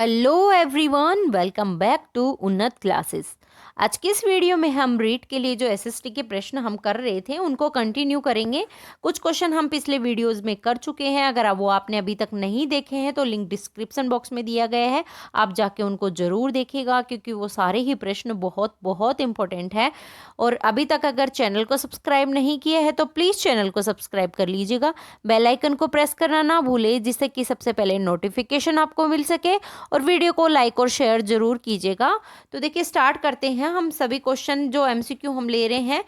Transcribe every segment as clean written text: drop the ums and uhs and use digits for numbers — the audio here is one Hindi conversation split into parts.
Hello everyone, welcome back to Unnat classes. आज की इस वीडियो में हम रीट के लिए जो एसएसटी के प्रश्न हम कर रहे थे उनको कंटिन्यू करेंगे। कुछ क्वेश्चन हम पिछले वीडियोस में कर चुके हैं। अगर वो आपने अभी तक नहीं देखे हैं तो लिंक डिस्क्रिप्शन बॉक्स में दिया गया है, आप जाके उनको ज़रूर देखिएगा क्योंकि वो सारे ही प्रश्न बहुत बहुत इंपॉर्टेंट है। और अभी तक अगर चैनल को सब्सक्राइब नहीं किया है तो प्लीज़ चैनल को सब्सक्राइब कर लीजिएगा। बेल आइकन को प्रेस करना ना भूलें जिससे कि सबसे पहले नोटिफिकेशन आपको मिल सके, और वीडियो को लाइक और शेयर जरूर कीजिएगा। तो देखिए स्टार्ट करते हैं। हम सभी क्वेश्चन जो एमसीक्यू हम ले रहे हैं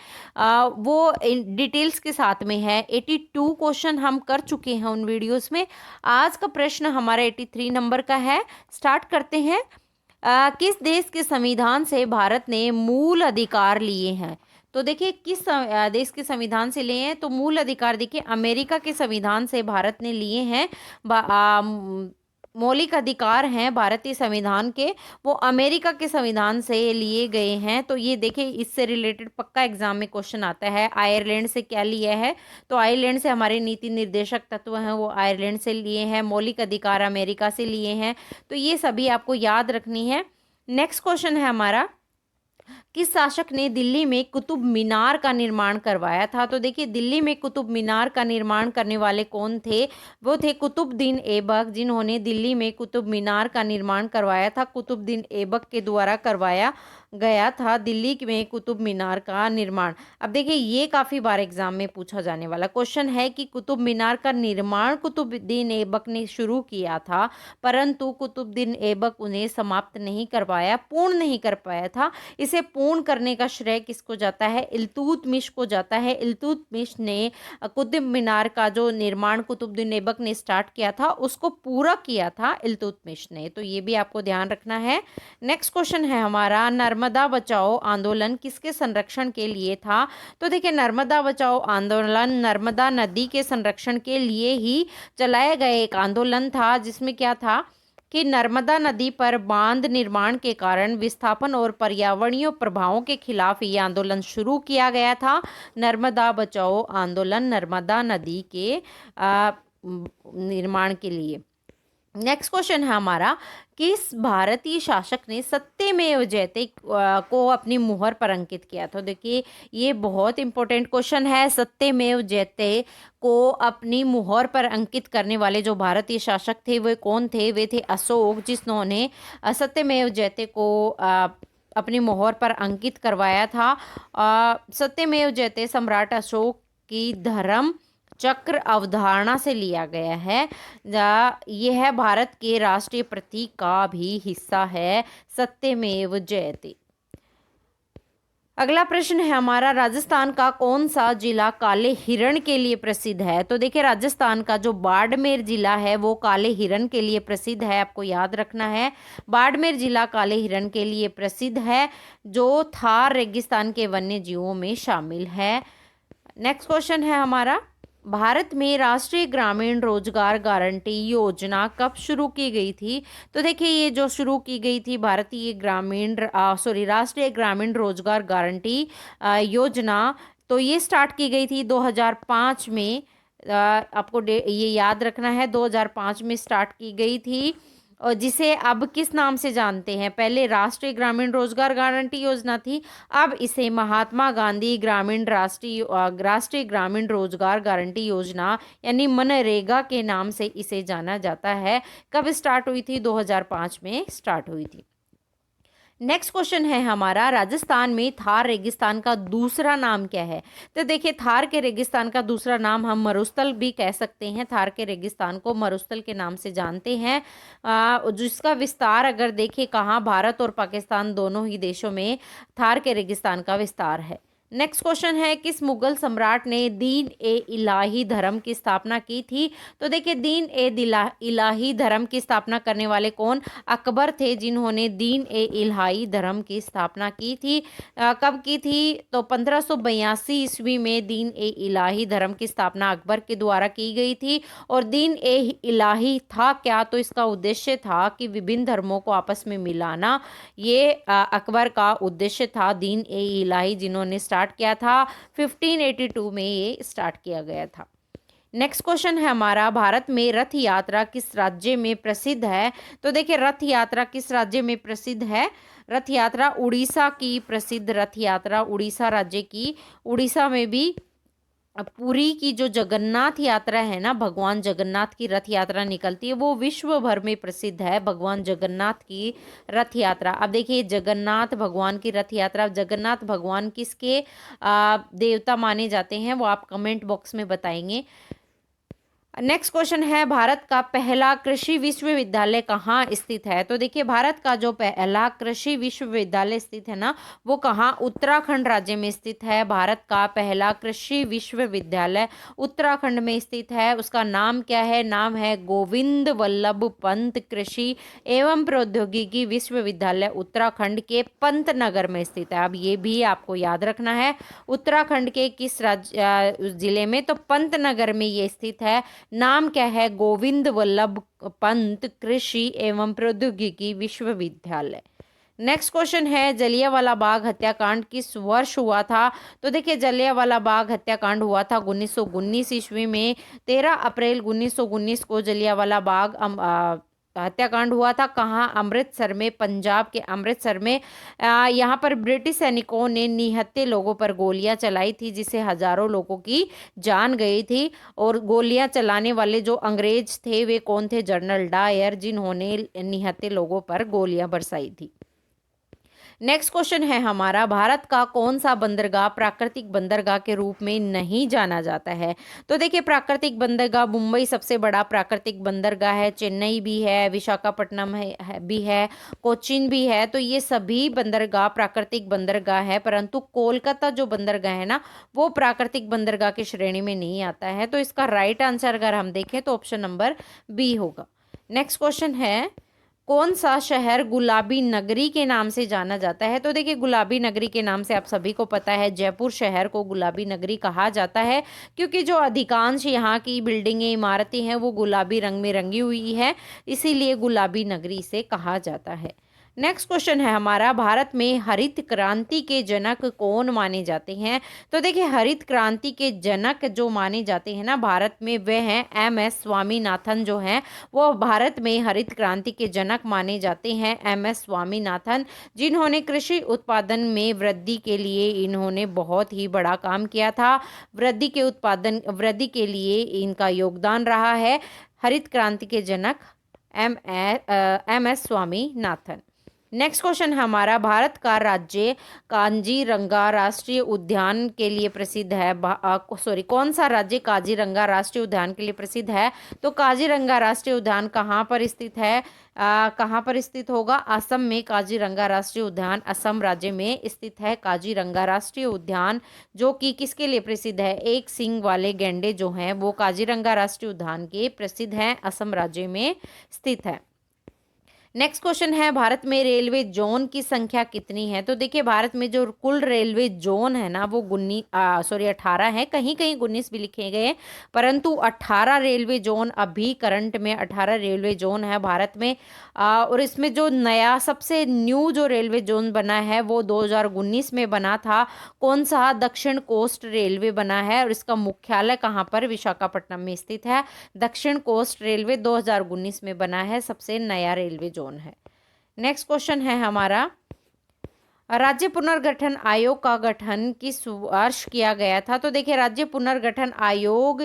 वो डिटेल्स के साथ में है। 82 क्वेश्चन हम कर चुके हैं उन वीडियोस में। आज का प्रश्न हमारा 83 नंबर का है। स्टार्ट करते हैं। किस देश के संविधान से भारत ने मूल अधिकार लिए हैं? तो देखिए किस देश के संविधान से लिए हैं, तो मूल अधिकार देखिए अमेरिका के संविधान से भारत ने लिए हैं। मौलिक अधिकार हैं भारतीय संविधान के, वो अमेरिका के संविधान से लिए गए हैं। तो ये देखिए इससे रिलेटेड पक्का एग्जाम में क्वेश्चन आता है। आयरलैंड से क्या लिया है? तो आयरलैंड से हमारे नीति निर्देशक तत्व हैं वो आयरलैंड से लिए हैं। मौलिक अधिकार अमेरिका से लिए हैं। तो ये सभी आपको याद रखनी है। नेक्स्ट क्वेश्चन है हमारा, किस शासक ने दिल्ली में कुतुब मीनार का निर्माण करवाया था? तो देखिए दिल्ली में कुतुब मीनार का निर्माण करने वाले कौन थे? वो थे कुतुबुद्दीन ऐबक, जिन्होंने दिल्ली में कुतुब मीनार का निर्माण करवाया था। कुतुबुद्दीन ऐबक के द्वारा करवाया गया था दिल्ली में कुतुब मीनार का निर्माण। अब देखिए ये काफ़ी बार एग्जाम में पूछा जाने वाला क्वेश्चन है कि कुतुब मीनार का निर्माण कुतुबुद्दीन ऐबक ने शुरू किया था, परंतु कुतुबुद्दीन ऐबक उन्हें समाप्त नहीं कर पाया, पूर्ण नहीं कर पाया था। इसे पूर्ण करने का श्रेय किसको जाता है? इल्तुतमिश को जाता है। इल्तुतमिश ने कुतुब मीनार का जो निर्माण कुतुबुद्दीन ऐबक ने स्टार्ट किया था उसको पूरा किया था इल्तुतमिश ने। तो ये भी आपको ध्यान रखना है। नेक्स्ट क्वेश्चन है हमारा, नर्मदा बचाओ आंदोलन किसके संरक्षण के लिए था? तो देखिए नर्मदा बचाओ आंदोलन नर्मदा नदी के संरक्षण के लिए ही चलाया गया एक आंदोलन था, जिसमें क्या था कि नर्मदा नदी पर बांध निर्माण के कारण विस्थापन और पर्यावरणीय प्रभावों के खिलाफ ये आंदोलन शुरू किया गया था। नर्मदा बचाओ आंदोलन नर्मदा नदी के निर्माण के लिए। नेक्स्ट क्वेश्चन है हमारा, किस भारतीय शासक ने सत्यमेव जयते को अपनी मुहर पर अंकित किया? तो देखिए ये बहुत इंपॉर्टेंट क्वेश्चन है। सत्यमेव जयते को अपनी मुहर पर अंकित करने वाले जो भारतीय शासक थे वे कौन थे? वे थे अशोक, जिन्होंने सत्यमेव जयते को अपनी मुहर पर अंकित करवाया था। सत्यमेव जयते सम्राट अशोक की धर्म चक्र अवधारणा से लिया गया है। यह भारत के राष्ट्रीय प्रतीक का भी हिस्सा है, सत्यमेव जयते। अगला प्रश्न है हमारा, राजस्थान का कौन सा जिला काले हिरण के लिए प्रसिद्ध है? तो देखिए राजस्थान का जो बाड़मेर जिला है वो काले हिरण के लिए प्रसिद्ध है, आपको याद रखना है। बाड़मेर जिला काले हिरण के लिए प्रसिद्ध है, जो थार रेगिस्तान के वन्य जीवों में शामिल है। नेक्स्ट क्वेश्चन है हमारा, भारत में राष्ट्रीय ग्रामीण रोजगार गारंटी योजना कब शुरू की गई थी? तो देखिए ये जो शुरू की गई थी राष्ट्रीय ग्रामीण रोजगार गारंटी योजना, तो ये स्टार्ट की गई थी 2005 में। आपको ये याद रखना है, 2005 में स्टार्ट की गई थी, और जिसे अब किस नाम से जानते हैं? पहले राष्ट्रीय ग्रामीण रोजगार गारंटी योजना थी, अब इसे महात्मा गांधी राष्ट्रीय ग्रामीण रोजगार गारंटी योजना यानी मनरेगा के नाम से इसे जाना जाता है। कब स्टार्ट हुई थी? 2005 में स्टार्ट हुई थी। नेक्स्ट क्वेश्चन है हमारा, राजस्थान में थार रेगिस्तान का दूसरा नाम क्या है? तो देखिए थार के रेगिस्तान का दूसरा नाम हम मरुस्थल भी कह सकते हैं। थार के रेगिस्तान को मरुस्थल के नाम से जानते हैं, जिसका विस्तार अगर देखें कहाँ, भारत और पाकिस्तान दोनों ही देशों में थार के रेगिस्तान का विस्तार है। नेक्स्ट क्वेश्चन है, किस मुगल सम्राट ने दीन ए इलाही धर्म की स्थापना की थी? तो देखिए दीन ए इलाही धर्म की स्थापना करने वाले कौन? अकबर थे, जिन्होंने दीन ए इलाही धर्म की स्थापना की थी। कब की थी? तो 1582 ईस्वी में दीन ए इलाही धर्म की स्थापना अकबर के द्वारा की गई थी। और दीन ए इलाही था क्या? तो इसका उद्देश्य था कि विभिन्न धर्मों को आपस में मिलाना। ये अकबर का उद्देश्य था, दीन ए इलाही जिन्होंने स्टार्ट किया था 1582 में ये स्टार्ट किया गया था। नेक्स्ट क्वेश्चन है हमारा, भारत में रथ यात्रा किस राज्य में प्रसिद्ध है? तो देखिए रथ यात्रा किस राज्य में प्रसिद्ध है? रथ यात्रा उड़ीसा की प्रसिद्ध रथ यात्रा उड़ीसा राज्य की, उड़ीसा में भी पुरी की जो जगन्नाथ यात्रा है ना, भगवान जगन्नाथ की रथ यात्रा निकलती है, वो विश्व भर में प्रसिद्ध है, भगवान जगन्नाथ की रथ यात्रा। अब देखिए जगन्नाथ भगवान की रथ यात्रा, जगन्नाथ भगवान किसके देवता माने जाते हैं, वो आप कमेंट बॉक्स में बताएंगे। नेक्स्ट क्वेश्चन है, भारत का पहला कृषि विश्वविद्यालय कहाँ स्थित है? तो देखिए भारत का जो पहला कृषि विश्वविद्यालय स्थित है ना, वो कहाँ? उत्तराखंड राज्य में स्थित है। भारत का पहला कृषि विश्वविद्यालय उत्तराखंड में स्थित है। उसका नाम क्या है? नाम है गोविंद वल्लभ पंत कृषि एवं प्रौद्योगिकी विश्वविद्यालय, उत्तराखंड के पंतनगर में स्थित है। अब ये भी आपको याद रखना है, उत्तराखंड के किस राज्य जिले में? तो पंतनगर में ये स्थित है। नाम क्या है? गोविंद वल्लभ पंत कृषि एवं प्रौद्योगिकी विश्वविद्यालय। नेक्स्ट क्वेश्चन है, जलियांवाला बाग हत्याकांड किस वर्ष हुआ था? तो देखिए जलियांवाला बाग हत्याकांड हुआ था 1919 ईस्वी में। 13 अप्रैल 1919 को जलियांवाला बाग हत्याकांड हुआ था। कहाँ? अमृतसर में, पंजाब के अमृतसर में। यहाँ पर ब्रिटिश सैनिकों ने निहत्थे लोगों पर गोलियां चलाई थी, जिससे हजारों लोगों की जान गई थी। और गोलियां चलाने वाले जो अंग्रेज थे वे कौन थे? जनरल डायर, जिन्होंने निहत्थे लोगों पर गोलियां बरसाई थी। नेक्स्ट क्वेश्चन है हमारा, भारत का कौन सा बंदरगाह प्राकृतिक बंदरगाह के रूप में नहीं जाना जाता है? तो देखिए प्राकृतिक बंदरगाह मुंबई सबसे बड़ा प्राकृतिक बंदरगाह है, चेन्नई भी है, विशाखापट्टनम भी है, कोचीन भी है। तो ये सभी बंदरगाह प्राकृतिक बंदरगाह है, परंतु कोलकाता जो बंदरगाह है ना, वो प्राकृतिक बंदरगाह की श्रेणी में नहीं आता है। तो इसका राइट आंसर अगर हम देखें तो ऑप्शन नंबर बी होगा। नेक्स्ट क्वेश्चन है, कौन सा शहर गुलाबी नगरी के नाम से जाना जाता है? तो देखिए गुलाबी नगरी के नाम से आप सभी को पता है, जयपुर शहर को गुलाबी नगरी कहा जाता है, क्योंकि जो अधिकांश यहाँ की बिल्डिंगें इमारतें हैं वो गुलाबी रंग में रंगी हुई है, इसीलिए गुलाबी नगरी इसे कहा जाता है। नेक्स्ट क्वेश्चन है हमारा, भारत में हरित क्रांति के जनक कौन माने जाते हैं? तो देखिए हरित क्रांति के जनक जो माने जाते हैं ना भारत में, वे हैं MS स्वामीनाथन जो हैं, वो भारत में हरित क्रांति के जनक माने जाते हैं, MS स्वामीनाथन, जिन्होंने कृषि उत्पादन में वृद्धि के लिए इन्होंने बहुत ही बड़ा काम किया था। वृद्धि के लिए इनका योगदान रहा है। हरित क्रांति के जनक MS स्वामीनाथन। नेक्स्ट क्वेश्चन हमारा, भारत का राज्य काजीरंगा राष्ट्रीय उद्यान के लिए प्रसिद्ध है? कौन सा राज्य काजीरंगा राष्ट्रीय उद्यान के लिए प्रसिद्ध है? तो काजीरंगा राष्ट्रीय उद्यान कहाँ पर स्थित है? कहाँ पर स्थित होगा? असम में काजीरंगा राष्ट्रीय उद्यान असम राज्य में स्थित है। काजीरंगा राष्ट्रीय उद्यान जो कि किसके लिए प्रसिद्ध है? एक सींग वाले गैंडे जो हैं वो काजीरंगा राष्ट्रीय उद्यान के प्रसिद्ध हैं, असम राज्य में स्थित है। नेक्स्ट क्वेश्चन है, भारत में रेलवे जोन की संख्या कितनी है? तो देखिए भारत में जो कुल रेलवे जोन है ना वो 18 है, कहीं कहीं 19 भी लिखे गए, परंतु 18 रेलवे जोन अभी करंट में 18 रेलवे जोन है भारत में। और इसमें जो नया सबसे न्यू जो रेलवे जोन बना है वो 2019 में बना था। कौन सा? दक्षिण कोस्ट रेलवे बना है, और इसका मुख्यालय कहाँ पर? विशाखापट्टनम में स्थित है। दक्षिण कोस्ट रेलवे 2019 में बना है, सबसे नया रेलवे जोन है। नेक्स्ट क्वेश्चन है हमारा, राज्य पुनर्गठन आयोग का गठन किस वर्ष किया गया था? तो देखिए राज्य पुनर्गठन आयोग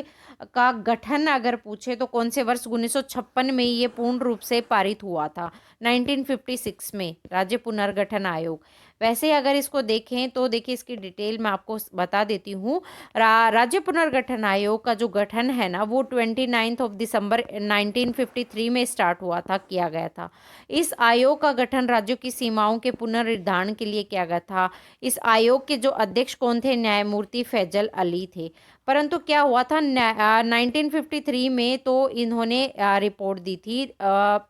का गठन अगर पूछे तो कौन से वर्ष? 1956 में ये पूर्ण रूप से पारित हुआ था, 1956 में राज्य पुनर्गठन आयोग। वैसे अगर इसको देखें तो देखिए इसकी डिटेल मैं आपको बता देती हूँ। राज्य पुनर्गठन आयोग का जो गठन है ना वो 29 दिसंबर 1953 में स्टार्ट हुआ था, किया गया था। इस आयोग का गठन राज्यों की सीमाओं के पुनर्निर्धारण के लिए किया गया था। इस आयोग के जो अध्यक्ष कौन थे? न्यायमूर्ति फैजल अली थे। परंतु क्या हुआ था 1953 में तो इन्होंने रिपोर्ट दी थी,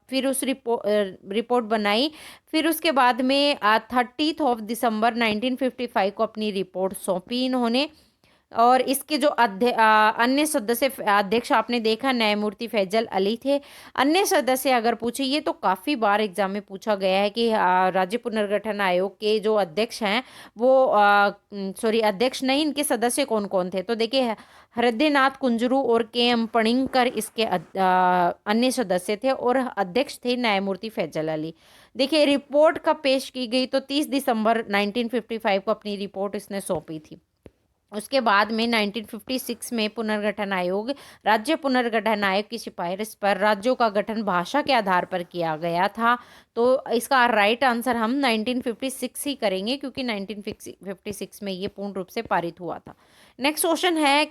फिर उस रिपोर्ट बनाई, फिर उसके बाद में 30 दिसंबर 1955 को अपनी रिपोर्ट सौंपी इन्होंने। और इसके जो अन्य सदस्य अध्यक्ष आपने देखा न्यायमूर्ति फैजल अली थे। अन्य सदस्य अगर पूछे, ये तो काफ़ी बार एग्जाम में पूछा गया है कि राज्य पुनर्गठन आयोग के जो अध्यक्ष हैं वो सॉरी अध्यक्ष नहीं, इनके सदस्य कौन कौन थे। तो देखिए हृदयनाथ कुंजरू और के एम पणिंकर इसके अन्य सदस्य थे और अध्यक्ष थे न्यायमूर्ति फैजल अली। देखिए रिपोर्ट कब पेश की गई, तो 30 दिसंबर 1955 को अपनी रिपोर्ट इसने सौंपी थी। उसके बाद में 1956 में पुनर्गठन आयोग, राज्य पुनर्गठन आयोग की सिफारिश पर राज्यों का गठन भाषा के आधार पर किया गया था। तो इसका राइट आंसर हम 1956 ही करेंगे, क्योंकि 1956 में ये पूर्ण रूप से पारित हुआ था। नेक्स्ट क्वेश्चन है,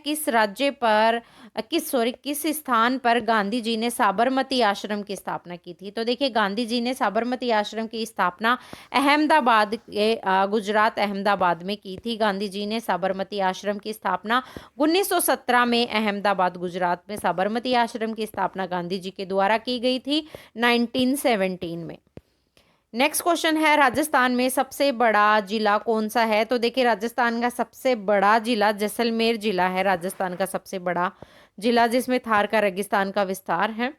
किस स्थान पर गांधी जी ने साबरमती आश्रम की स्थापना की थी। तो देखिए गांधी जी ने साबरमती आश्रम की स्थापना अहमदाबाद के गुजरात अहमदाबाद में की थी। गांधी जी ने साबरमती आश्रम की स्थापना 1917 में अहमदाबाद गुजरात में साबरमती आश्रम की स्थापना गांधी जी के द्वारा की गई थी 1917 में। नेक्स्ट क्वेश्चन है, राजस्थान में सबसे बड़ा जिला कौन सा है। तो देखिए राजस्थान का सबसे बड़ा जिला जैसलमेर जिला है। राजस्थान का सबसे बड़ा जिला, जिसमें थार का रेगिस्तान का विस्तार है।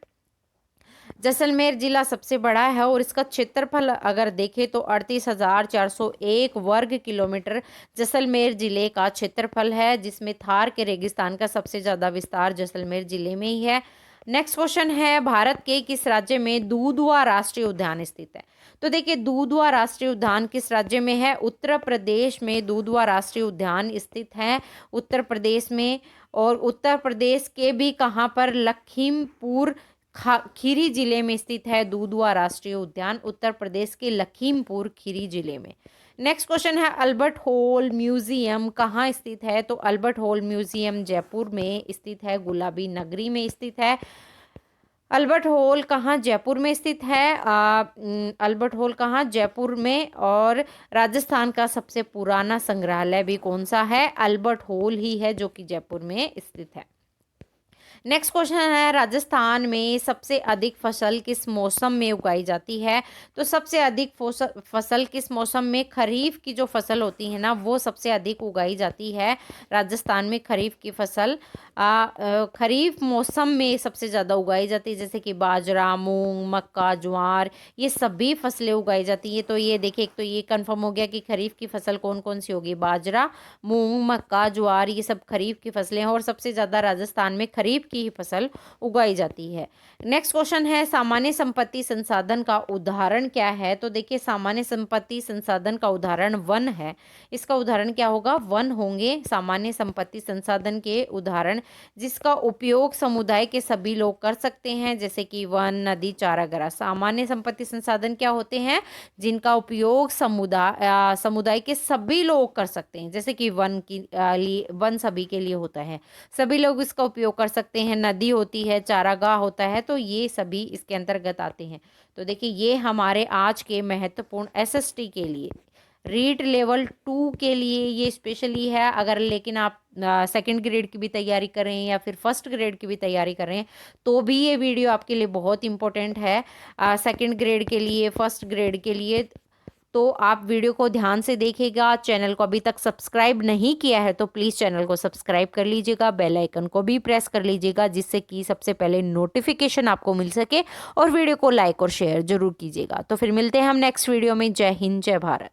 जैसलमेर जिला सबसे बड़ा है और इसका क्षेत्रफल अगर देखें तो 38,401 वर्ग किलोमीटर जैसलमेर जिले का क्षेत्रफल है, जिसमें थार के रेगिस्तान का सबसे ज़्यादा विस्तार जैसलमेर जिले में ही है। नेक्स्ट क्वेश्चन है, भारत के किस राज्य में दूधवा राष्ट्रीय उद्यान स्थित है। तो देखिए दूधवा राष्ट्रीय उद्यान किस राज्य में है। उत्तर प्रदेश में दूधवा राष्ट्रीय उद्यान स्थित है, उत्तर प्रदेश में। और उत्तर प्रदेश के भी कहाँ पर, लखीमपुर खीरी जिले में स्थित है दूधवा राष्ट्रीय उद्यान, उत्तर प्रदेश के लखीमपुर खीरी जिले में। नेक्स्ट क्वेश्चन है, अल्बर्ट हॉल म्यूजियम कहाँ स्थित है। तो अल्बर्ट हॉल म्यूजियम जयपुर में स्थित है, गुलाबी नगरी में स्थित है। अल्बर्ट हॉल कहाँ, जयपुर में स्थित है। अल्बर्ट हॉल कहाँ, जयपुर में। और राजस्थान का सबसे पुराना संग्रहालय भी कौन सा है, अल्बर्ट हॉल ही है, जो कि जयपुर में स्थित है। नेक्स्ट क्वेश्चन है, राजस्थान में सबसे अधिक फसल किस मौसम में उगाई जाती है। तो सबसे अधिक फसल किस मौसम में, खरीफ की जो फसल होती है ना वो सबसे अधिक उगाई जाती है राजस्थान में। खरीफ की फसल खरीफ मौसम में सबसे ज़्यादा उगाई जाती है, जैसे कि बाजरा, मूंग, मक्का, ज्वार, ये सभी फसलें उगाई जाती है। तो ये देखिए, एक तो ये कंफर्म हो गया कि खरीफ की फसल कौन कौन सी होगी, बाजरा, मूंग, मक्का, ज्वार, ये सब खरीफ की फसलें हैं और सबसे ज़्यादा राजस्थान में खरीफ की ही फसल उगाई जाती है। नेक्स्ट क्वेश्चन है, सामान्य संपत्ति संसाधन का उदाहरण क्या है। तो देखिए सामान्य संपत्ति संसाधन का उदाहरण वन है। इसका उदाहरण क्या होगा, वन होंगे सामान्य संपत्ति संसाधन के उदाहरण, जिसका उपयोग समुदाय के सभी लोग कर सकते हैं, जैसे कि वन, नदी, चारागाह। सामान्य संपत्ति संसाधन क्या होते हैं, जिनका उपयोग समुदाय के सभी लोग कर सकते हैं, जैसे कि वन सभी के लिए होता है, सभी लोग इसका उपयोग कर सकते हैं। नदी होती है, चारागाह होता है, तो ये सभी इसके अंतर्गत आते हैं। तो देखिए ये हमारे आज के महत्वपूर्ण एसएसटी के लिए, रीट लेवल 2 के लिए ये स्पेशली है। अगर लेकिन आप सेकंड ग्रेड की भी तैयारी कर रहे हैं या फिर फर्स्ट ग्रेड की भी तैयारी कर रहे हैं तो भी ये वीडियो आपके लिए बहुत इंपॉर्टेंट है। सेकंड ग्रेड के लिए, फर्स्ट ग्रेड के लिए, तो आप वीडियो को ध्यान से देखिएगा। चैनल को अभी तक सब्सक्राइब नहीं किया है तो प्लीज़ चैनल को सब्सक्राइब कर लीजिएगा, बेल आइकन को भी प्रेस कर लीजिएगा, जिससे कि सबसे पहले नोटिफिकेशन आपको मिल सके। और वीडियो को लाइक और शेयर जरूर कीजिएगा। तो फिर मिलते हैं हम नेक्स्ट वीडियो में। जय हिंद, जय भारत।